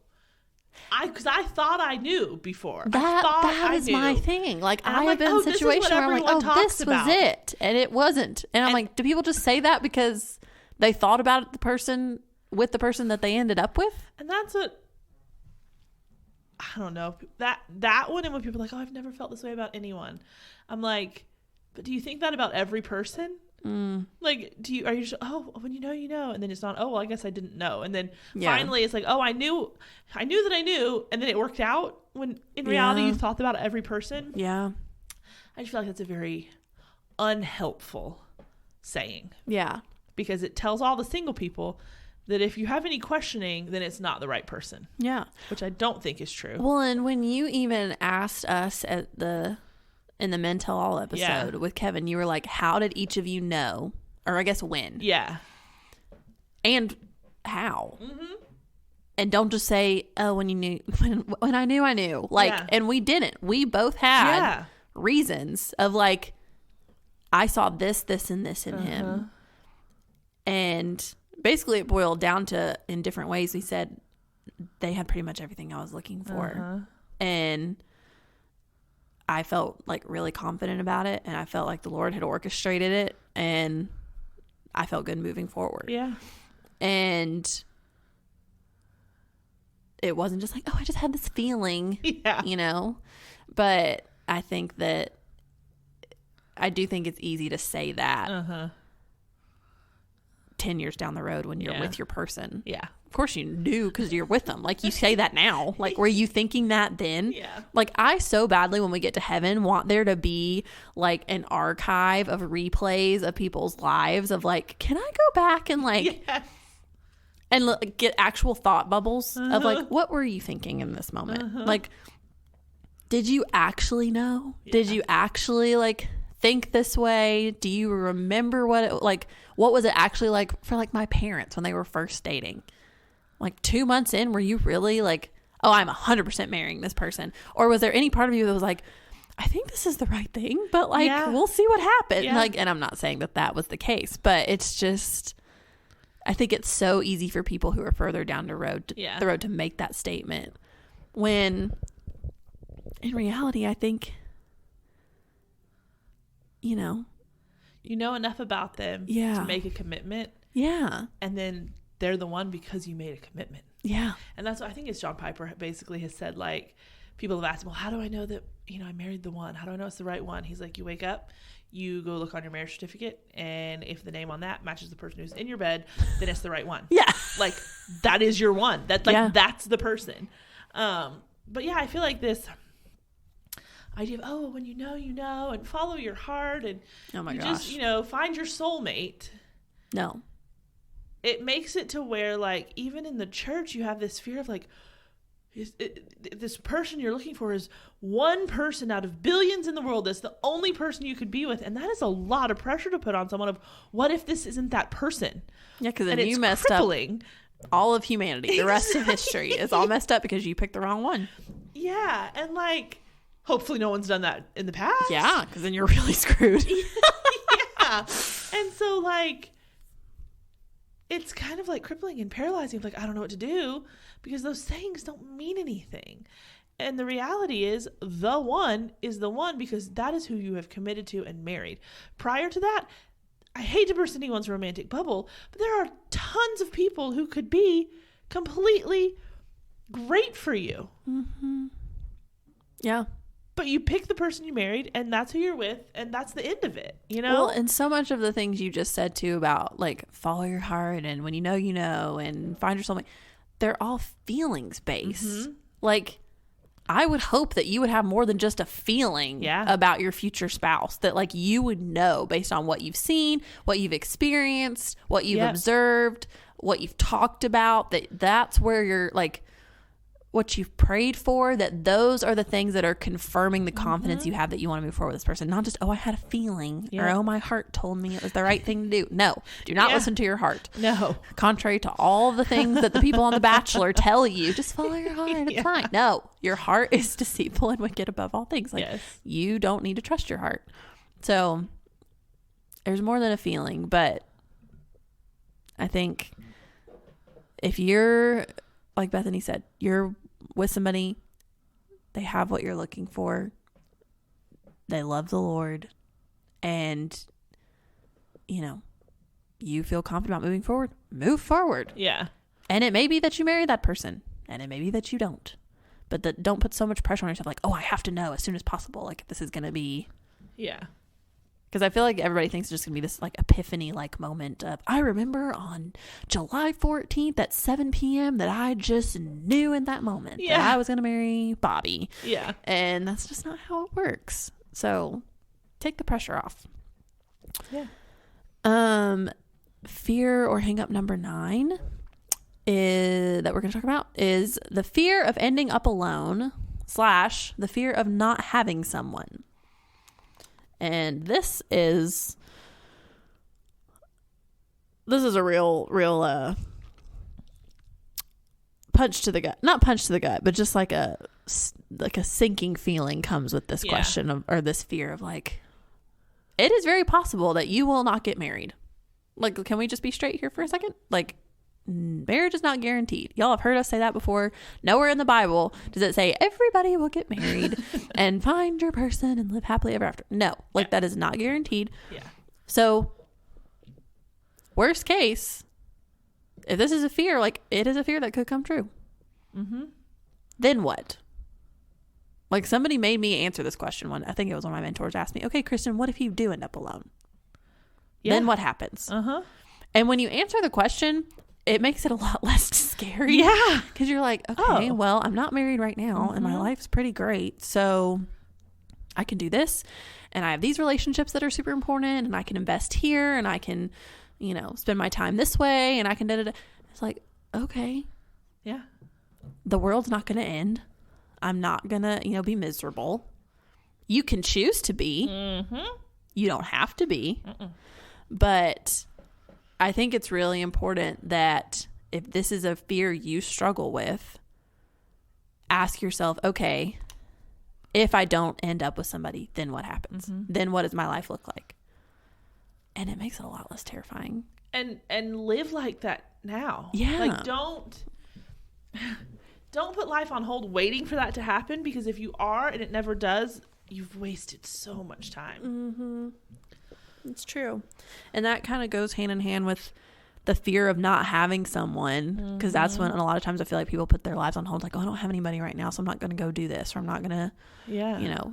Because I thought I knew before. That was my thing. Like, I have been in a situation where I'm like, this was it. And it wasn't. And I'm like, do people just say that because they thought about the person that they ended up with? And that's what, I don't know. That one, and when people are like, oh, I've never felt this way about anyone. I'm like, but do you think that about every person? Like, are you just, oh, when you know, and then it's not, oh, well, I guess I didn't know. And then finally it's like, oh, I knew that I knew. And then it worked out, when in reality you thought about every person. Yeah. I just feel like that's a very unhelpful saying. Yeah. Because it tells all the single people that if you have any questioning, then it's not the right person. Yeah. Which I don't think is true. Well, and when you even asked us in the Men Tell All episode with Kevin, you were like, how did each of you know? Or I guess when? Yeah. And how? And don't just say, oh, when you knew, when I knew, I knew. Like, and we didn't. We both had reasons of like, I saw this, and this in him. And basically it boiled down to, in different ways, we said they had pretty much everything I was looking for. And I felt like really confident about it, and I felt like the Lord had orchestrated it, and I felt good moving forward. Yeah. And it wasn't just like, oh, I just had this feeling, you know? But I think that I do think it's easy to say that 10 years down the road when you're with your person. Yeah. Of course you do, because you're with them. Like, you say that now. Like, were you thinking that then? Yeah. Like, I so badly, when we get to heaven, want there to be like an archive of replays of people's lives of like, can I go back and like and get actual thought bubbles of like, what were you thinking in this moment? Like, did you actually know? Did you actually like think this way? Do you remember what was it actually like for like my parents when they were first dating? Like 2 months in, were you really like, oh, I'm 100% marrying this person? Or was there any part of you that was like, I think this is the right thing, but like, we'll see what happens. Like, and I'm not saying that was the case, but it's just, I think it's so easy for people who are further down the road to make that statement, when in reality, I think, you know enough about them to make a commitment. Yeah. And then they're the one because you made a commitment. Yeah. And that's what I think is John Piper basically has said, like, people have asked him, well, how do I know that, I married the one? How do I know it's the right one? He's like, you wake up, you go look on your marriage certificate, and if the name on that matches the person who's in your bed, then it's the right one. Yeah. Like, that is your one. That's the person. But yeah, I feel like this idea of, when you know, and follow your heart, and just, find your soulmate. No. It makes it to where, like, even in the church, you have this fear of, like, this person you're looking for is one person out of billions in the world that's the only person you could be with. And that is a lot of pressure to put on someone of, what if this isn't that person? Yeah, because then you messed crippling. Up all of humanity. The rest of history is all messed up because you picked the wrong one. Yeah, and, like, hopefully no one's done that in the past. Yeah, because then you're really screwed. Yeah. And so, like, it's kind of like crippling and paralyzing. Like, I don't know what to do, because those things don't mean anything. And the reality is, the one is the one because that is who you have committed to and married. Prior to that, I hate to burst anyone's romantic bubble, but there are tons of people who could be completely great for you. Mm-hmm. Yeah. But you pick the person you married, and that's who you're with, and that's the end of it, Well, and so much of the things you just said, too, about, like, follow your heart, and when you know, and find your soulmate, they're all feelings-based. Mm-hmm. Like, I would hope that you would have more than just a feeling about your future spouse, that, like, you would know based on what you've seen, what you've experienced, what you've observed, what you've talked about, that's where you're, like, what you've prayed for, that those are the things that are confirming the confidence you have that you want to move forward with this person. Not just, I had a feeling, or my heart told me it was the right thing to do. No, do not listen to your heart. No. Contrary to all the things that the people on The Bachelor tell you, just follow your heart. It's fine. No, your heart is deceitful and wicked above all things. Like, you don't need to trust your heart. So there's more than a feeling, but I think if you're, like Bethany said, you're with somebody, they have what you're looking for, they love the Lord, and you feel confident about moving forward, move forward. Yeah. And it may be that you marry that person, and it may be that you don't, but don't put so much pressure on yourself, like, I have to know as soon as possible, like, this is gonna be. Yeah. Because I feel like everybody thinks it's just going to be this, like, epiphany-like moment of, I remember on July 14th at 7 p.m. that I just knew in that moment that I was going to marry Bobby. Yeah. And that's just not how it works. So take the pressure off. Yeah. Fear or hang up number 9 that we're going to talk about is the fear of ending up alone / the fear of not having someone. And this is a real punch to the gut. Not punch to the gut, but just like a sinking feeling comes with this question or this fear of, like, it is very possible that you will not get married. Like, can we just be straight here for a second? Like, marriage is not guaranteed. Y'all have heard us say that before. Nowhere in the Bible does it say everybody will get married and find your person and live happily ever after. No, like that is not guaranteed. Yeah. So worst case, if this is a fear, like it is a fear that could come true. Mm-hmm. Then what? Like somebody made me answer this question I think it was one of my mentors asked me, okay, Kristen, what if you do end up alone? Yeah. Then what happens? Uh-huh. And when you answer the question, it makes it a lot less scary. Yeah. Because you're like, okay, well, I'm not married right now and my life's pretty great. So I can do this and I have these relationships that are super important and I can invest here and I can, spend my time this way and I can da-da-da. It's like, okay. Yeah. The world's not going to end. I'm not going to, be miserable. You can choose to be. Mm-hmm. You don't have to be. Mm-mm. But I think it's really important that if this is a fear you struggle with, ask yourself, okay, if I don't end up with somebody, then what happens? Mm-hmm. Then what does my life look like? And it makes it a lot less terrifying. And live like that now. Yeah. Like don't put life on hold waiting for that to happen, because if you are and it never does, you've wasted so much time. Mm-hmm. It's true. And that kind of goes hand in hand with the fear of not having someone, because that's when, and a lot of times I feel like people put their lives on hold, like, oh, I don't have anybody right now, so I'm not going to go do this, or I'm not going to,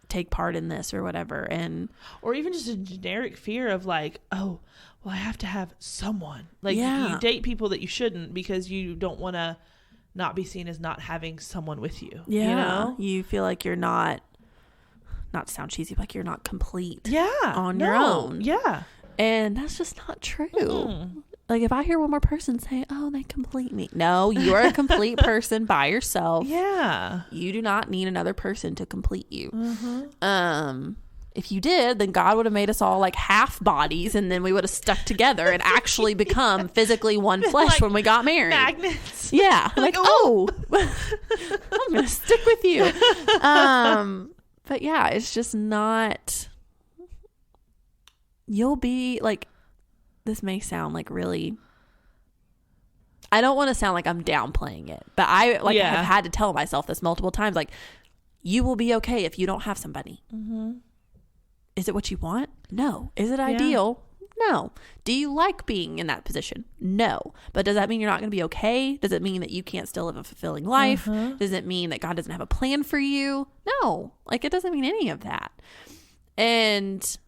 take part in this or whatever. Or even just a generic fear of like, oh, well, I have to have someone. Like you date people that you shouldn't because you don't want to not be seen as not having someone with you. Yeah. You feel like you're not to sound cheesy, but like you're not complete on your own. Yeah. And that's just not true. Mm-hmm. Like if I hear one more person say, oh, they complete me. No, you're a complete person by yourself. Yeah. You do not need another person to complete you. Mm-hmm. If you did, then God would have made us all like half bodies, and then we would have stuck together and actually become physically one flesh like when we got married. Magnets. Yeah. Like, oh, I'm going to stick with you. But yeah, it's just not, you'll be like, this may sound like really, I don't want to sound like I'm downplaying it, but I have had to tell myself this multiple times. Like, you will be okay if you don't have somebody. Mm-hmm. Is it what you want? No. Is it ideal? No. Do you like being in that position? No. But does that mean you're not going to be okay? Does it mean that you can't still live a fulfilling life? Mm-hmm. Does it mean that God doesn't have a plan for you? No. Like, it doesn't mean any of that. And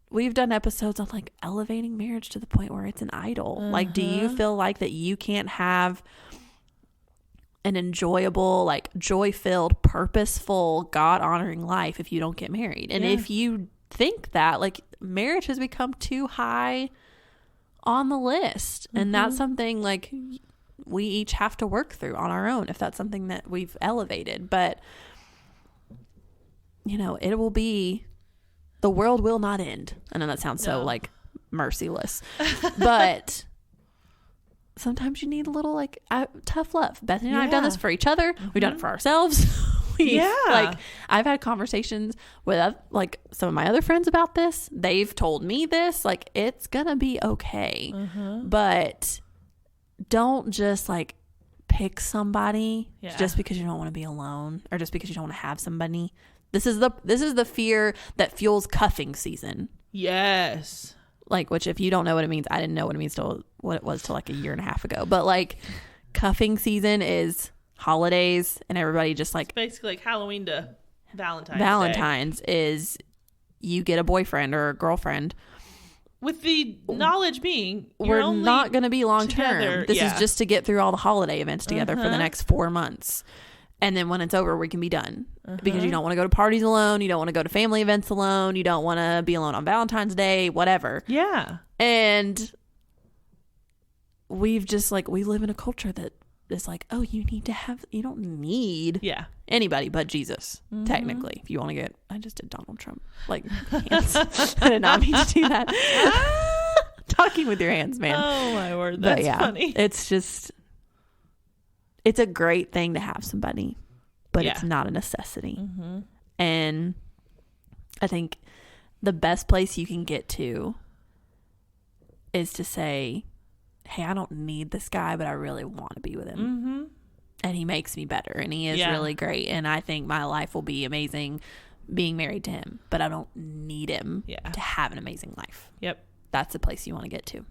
we've done episodes on like elevating marriage to the point where it's an idol. Mm-hmm. Like, do you feel like that you can't have an enjoyable, like joy-filled, purposeful, God-honoring life if you don't get married? And if you think that, like, marriage has become too high on the list, and that's something like we each have to work through on our own if that's something that we've elevated. But it will be, the world will not end. I know that sounds so like merciless, but sometimes you need a little like tough love. Bethany and I have done this for each other. We've done it for ourselves. Like, I've had conversations with like some of my other friends about this. They've told me this, like, it's gonna be okay. But don't just like pick somebody just because you don't want to be alone, or just because you don't want to have somebody. This is the fear that fuels cuffing season. Yes. Like, which if you don't know what it means, I didn't know what it means till like a year and a half ago. But like, cuffing season is holidays and everybody just like, it's basically like Halloween to Valentine's is you get a boyfriend or a girlfriend, with the knowledge being we're not going to be long term. This is just to get through all the holiday events together for the next 4 months. And then when it's over, we can be done. Because you don't want to go to parties alone. You don't want to go to family events alone. You don't want to be alone on Valentine's Day, whatever. Yeah. And we've just like, we live in a culture that is like, oh, you don't need anybody but Jesus, technically. If you want to get, I just did Donald Trump. Like, hands. I did not mean to do that. Talking with your hands, man. Oh, my word. That's funny. It's just, it's a great thing to have somebody, but it's not a necessity. And I think the best place you can get to is to say, hey, I don't need this guy, but I really want to be with him. And he makes me better, and he is really great, and I think my life will be amazing being married to him, but I don't need him to have an amazing life. Yep. That's the place you want to get to.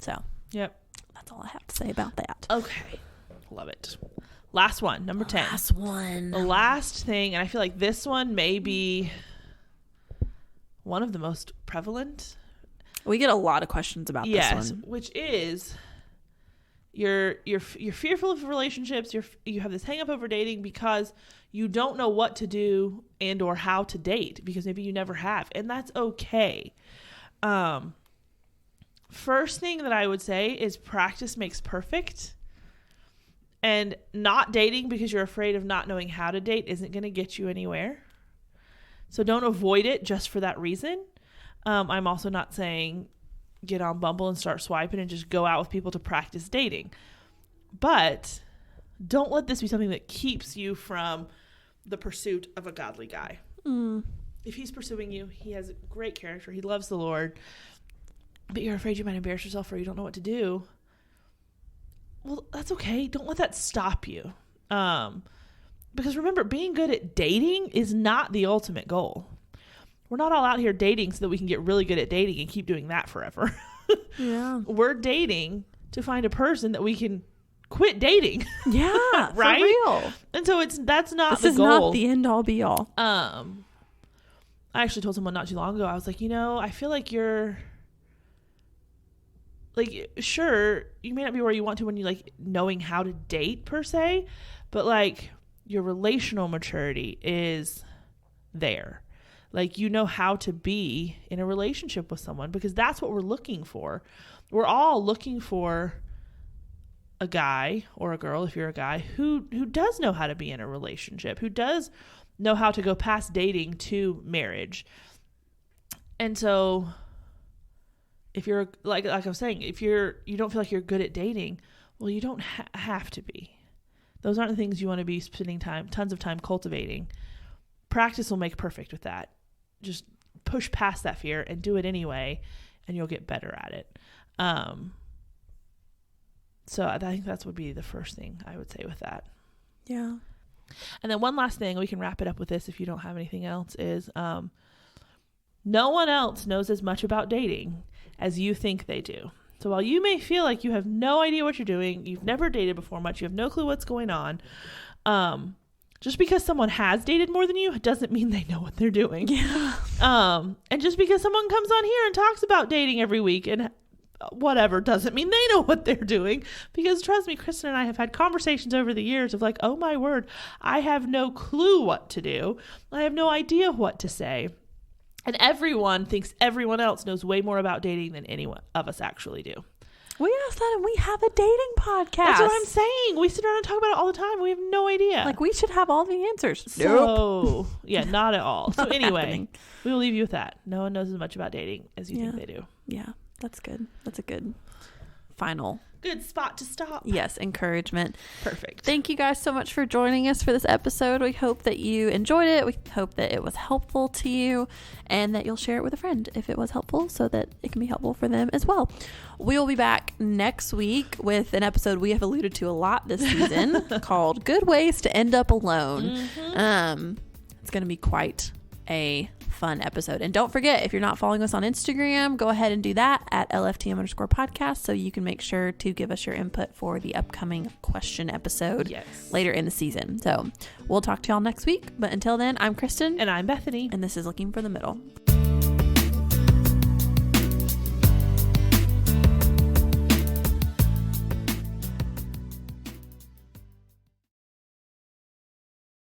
So that's all I have to say about that. Okay. Love it. Last one, number 10. Last one. The last thing, and I feel like this one may be one of the most prevalent. We get a lot of questions about this one. Which is you're fearful of relationships. You have this hang up over dating because you don't know what to do and or how to date because maybe you never have, and that's okay. First thing that I would say is practice makes perfect, and not dating because you're afraid of not knowing how to date isn't going to get you anywhere. So don't avoid it just for that reason. I'm also not saying get on Bumble and start swiping and just go out with people to practice dating. But don't let this be something that keeps you from the pursuit of a godly guy. If he's pursuing you, he has a great character. He loves the Lord. But you're afraid you might embarrass yourself or you don't know what to do. Well, that's okay. Don't let that stop you. Because remember, being good at dating is not the ultimate goal. We're not all out here dating so that we can get really good at dating and keep doing that forever. Yeah. We're dating to find a person that we can quit dating. Yeah. Right? For real. And so that's not the goal. This is not the end all be all. I actually told someone not too long ago, I was like, I feel like you're like, sure, you may not be where you want to when you like knowing how to date per se, but like your relational maturity is there. Like, you know how to be in a relationship with someone because that's what we're looking for. We're all looking for a guy or a girl, if you're a guy, who does know how to be in a relationship, who does know how to go past dating to marriage. And so if you're like I was saying, if you don't feel like you're good at dating, well, you don't have to be. Those aren't the things you want to be spending tons of time cultivating. Practice will make perfect with that. Just push past that fear and do it anyway, and you'll get better at it. So I think that would be the first thing I would say with that. Yeah. And then one last thing, we can wrap it up with this if you don't have anything else, is no one else knows as much about dating as you think they do. So while you may feel like you have no idea what you're doing, you've never dated before much, you have no clue what's going on, just because someone has dated more than you doesn't mean they know what they're doing. Yeah. And just because someone comes on here and talks about dating every week and whatever doesn't mean they know what they're doing. Because trust me, Kristen and I have had conversations over the years of like, oh my word, I have no clue what to do. I have no idea what to say. And everyone thinks everyone else knows way more about dating than any of us actually do. We asked that, and we have a dating podcast. That's what I'm saying. We sit around and talk about it all the time. We have no idea. Like, we should have all the answers. So, yeah, not at all. So anyway, we will leave you with that. No one knows as much about dating as you think they do. Yeah, that's good. That's a good final. Good spot to stop. Yes, encouragement. Perfect. Thank you guys so much for joining us for this episode. We hope that you enjoyed it. We hope that it was helpful to you and that you'll share it with a friend if it was helpful so that it can be helpful for them as well. We will be back next week with an episode we have alluded to a lot this season called Good Ways to End Up Alone. Mm-hmm. It's going to be quite a fun episode. And don't forget, if you're not following us on Instagram, go ahead and do that at LFTM_podcast so you can make sure to give us your input for the upcoming question episode later in the season. So we'll talk to y'all next week. But until then, I'm Kristen. And I'm Bethany. And this is Looking for the Middle.